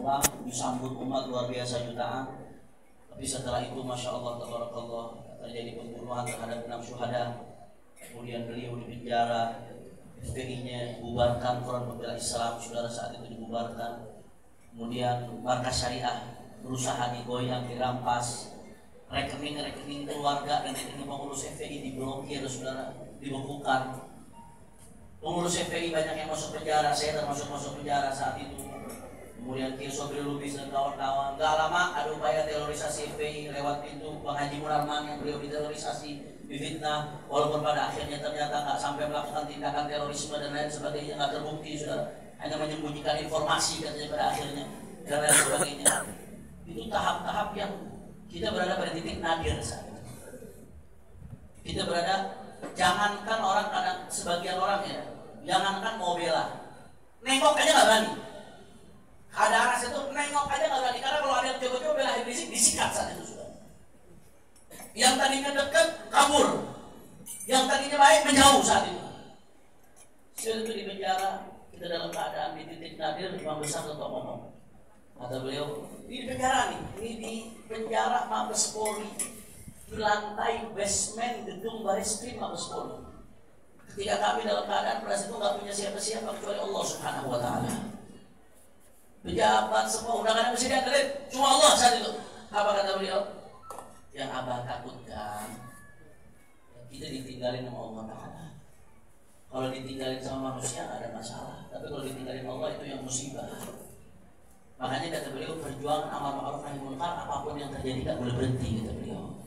uang, disambut umat luar biasa jutaan. Tapi setelah itu Masya Allah tabarakallah terjadi pembunuhan terhadap 6 syuhada. Kemudian beliau dipenjara, FPI-nya dibubarkan, Front Pembela Islam saudara saat itu dibubarkan. Kemudian markas syariah berusaha digoyang, dirampas, rekening keluarga dan rekening pengurus FPI diblokir saudara, dibekukan. Pengurus FPI banyak yang masuk penjara, saya termasuk masuk penjara saat itu. Kemudian Kiai Sobri Lubis dan kawan-kawan. Gak lama ada upaya terorisasi FPI lewat pintu Bang Haji Munarman yang beliau diterorisasi, difitnah. Walaupun pada akhirnya ternyata gak sampai melakukan tindakan terorisme dan lain sebagainya, gak terbukti saudara. Hanya menyembunyikan informasi katanya pada akhirnya dan lain sebagainya. Itu tahap-tahap yang kita berada pada titik nadir saat itu. Kita berada, jangankan orang, kadang sebagian orang ya, jangankan mau bela, nengok aja nggak berani. Ada anak itu nengok aja nggak berani karena kalau ada yang coba-coba bela Habib Rizik disikat saat itu sudah. Yang tadinya dekat kabur, yang tadinya baik menjauh saat itu. Setelah itu di penjara, kita dalam keadaan di titik nadir. Imam besar tetap ngomong, kata beliau, ini penjara nih, ini di penjara Mabes Polri, di lantai basement gedung Bareskrim Mabes Polri. Ketika kami dalam keadaan pada situ nggak punya siapa-siapa kecuali Allah Subhanahu Wa Taala. Pejabat semua undangan mesti diantarin, cuma Allah saat itu. Apa kata beliau? Yang abah takutkan kita ditinggalin sama Allah Taala. Kalau ditinggalin sama manusia nggak ada masalah, tapi kalau ditinggalin Allah itu yang musibah. Makanya kata beliau, perjuangan amar ma'ruf nahi munkar apapun yang terjadi nggak boleh berhenti, kata beliau.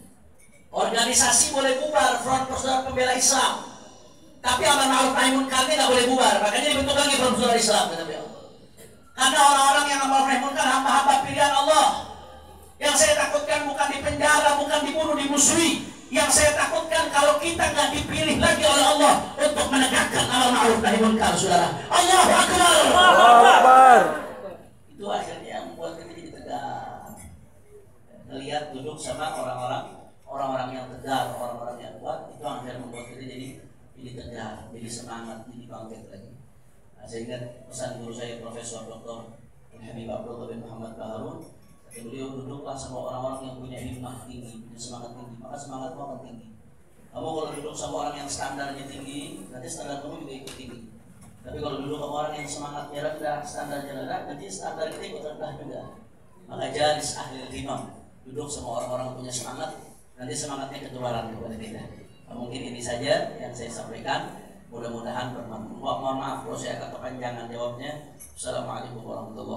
Organisasi boleh bubar, Front Persaudaraan Pembela Islam, tapi amar ma'ruf nahi munkarnya nggak boleh bubar. Makanya dibentuk lagi Front Persaudaraan Islam, kata beliau. Karena orang-orang yang amar ma'ruf nahi munkar hamba-hamba pilihan Allah. Yang saya takutkan bukan di penjara, bukan dibunuh, dimusuhi. Yang saya takutkan kalau kita nggak dipilih lagi oleh Allah untuk menegakkan amar ma'ruf nahi munkar, saudara. Allahu Akbar. Allahu Akbar. Itu akhirnya membuat kita jadi tegar. Melihat duduk sama orang-orang yang tegar, orang-orang yang kuat, itu akhirnya membuat kita jadi tegar, jadi semangat, jadi bangkit lagi. Nah, saya ingat pesan guru saya Profesor Dr. Habib Abdullah bin Muhammad Baharun. Beliau duduklah sama orang-orang yang punya himmah tinggi, punya semangat tinggi, maka semangatmu akan tinggi. Kamu kalau duduk sama orang yang standarnya tinggi, nanti standar kamu juga ikut tinggi. Tapi kalau duduk sama orang yang semangatnya rendah, standarnya rendah, nanti standar kita ikut rendah juga. Maka jalis ahli himmah, duduk sama orang-orang punya semangat, nanti semangatnya ketularan kepada kita. Nah, mungkin ini saja yang saya sampaikan. Mudah-mudahan bermanfaat. Mohon maaf kalau saya akan kepanjangan jawabnya. Assalamualaikum warahmatullahi wabarakatuh.